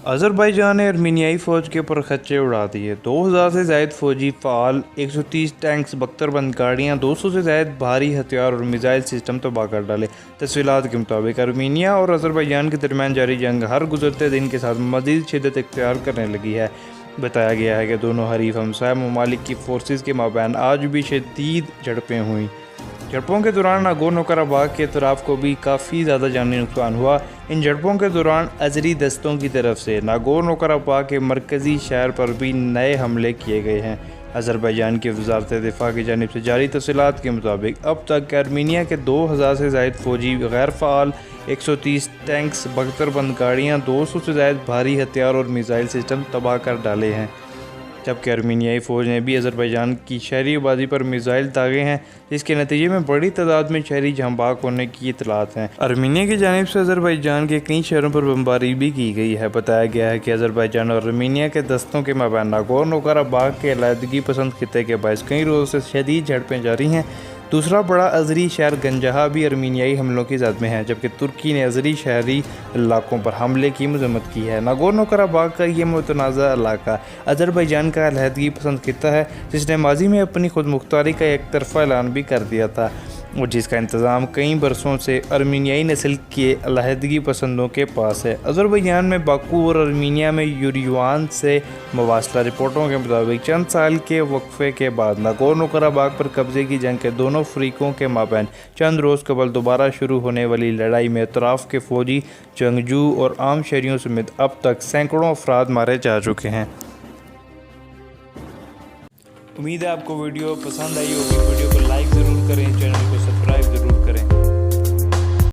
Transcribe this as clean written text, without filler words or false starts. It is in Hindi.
अज़रबैजान ने अर्मीनियाई फ़ौज के ऊपर खच्चे उड़ा दिए। 2000 से ज़ायद फ़ौजी फ़ाल, 130 टैंक्स, 72 बंद गाड़ियाँ, 200 से ज़ायद भारी हथियार और मिसाइल सिस्टम तबाह कर डाले। तफसीलात के मुताबिक अर्मीनिया और अज़रबैजान के दरमियान जारी जंग हर गुजरते दिन के साथ मज़ीद शिद्दत इख्तियार करने लगी है। बताया गया है कि दोनों हरीफ हमसाया ममालिक की फोर्सेस के माबैन आज भी शदीद झड़पें हुई। झड़पों के दौरान नागोर्नो कराबाख के अतराफ को भी काफ़ी ज़्यादा जानी नुकसान हुआ। इन झड़पों के दौरान अज़री दस्तों की तरफ से नागोर्नो कराबाख के मरकज़ी शहर पर भी नए हमले किए गए हैं। अज़रबैजान की वज़ारत दिफ़ा की जानिब से जारी तफ़सीलात के मुताबिक अब तक अर्मीनिया के 2000 से ज़ायद फ़ौजी गैर फ़ाल, 130 टैंक्स, 72 बंद गाड़ियाँ, 200 से ज़ायद भारी हथियार और मिसाइल सिस्टम तबाह कर डाले हैं। जबकि अर्मीनियाई फ़ौज ने भी अज़रबैजान की शहरी आबादी पर मिसाइल दागे हैं, जिसके नतीजे में बड़ी तादाद में शहरी जहाँ बाग होने की इतलात हैं। अर्मीनिया की जानिब से अज़रबैजान के कई शहरों पर बमबारी भी की गई है। बताया गया है कि अज़रबैजान और अर्मीनिया के दस्तों के माबैन नागोर्नो कराबाख के अलहदगी पसंद खित्ते के बायस कई रोज़ों से शदीद झड़पें जारी हैं। दूसरा बड़ा अज़री शहर गंजहा भी अर्मीनियाई हमलों की जद में है, जबकि तुर्की ने अज़री शहरी इलाकों पर हमले की मजम्मत की है। नागोर्नो कराबाख का ये मुतनाज़ा इलाका अज़रबैजान का अलहदगी पसंद खित्ता है, जिसने माजी में अपनी खुद मुख्तारी का एक तरफा ऐलान भी कर दिया था और जिसका इंतज़ाम कई बरसों से अर्मीनियाई नस्ल के अलहदगी पसंदों के पास है। अज़रबैजान में बाकू और अर्मीनिया में यूरिवान से मवासला रिपोर्टों के मुताबिक चंद साल के वक्फे के बाद नागोर्नो कराबाख पर कब्ज़े की जंग के दोनों फ़रीकों के माबैन चंद रोज़ कबल दोबारा शुरू होने वाली लड़ाई में अतराफ़ के फ़ौजी, जंगजू और आम शहरियों समेत अब तक सैकड़ों अफराद मारे जा चुके हैं। उम्मीद है आपको वीडियो पसंद आई होगी। वीडियो को लाइक ज़रूर करें, चैनल को सब्सक्राइब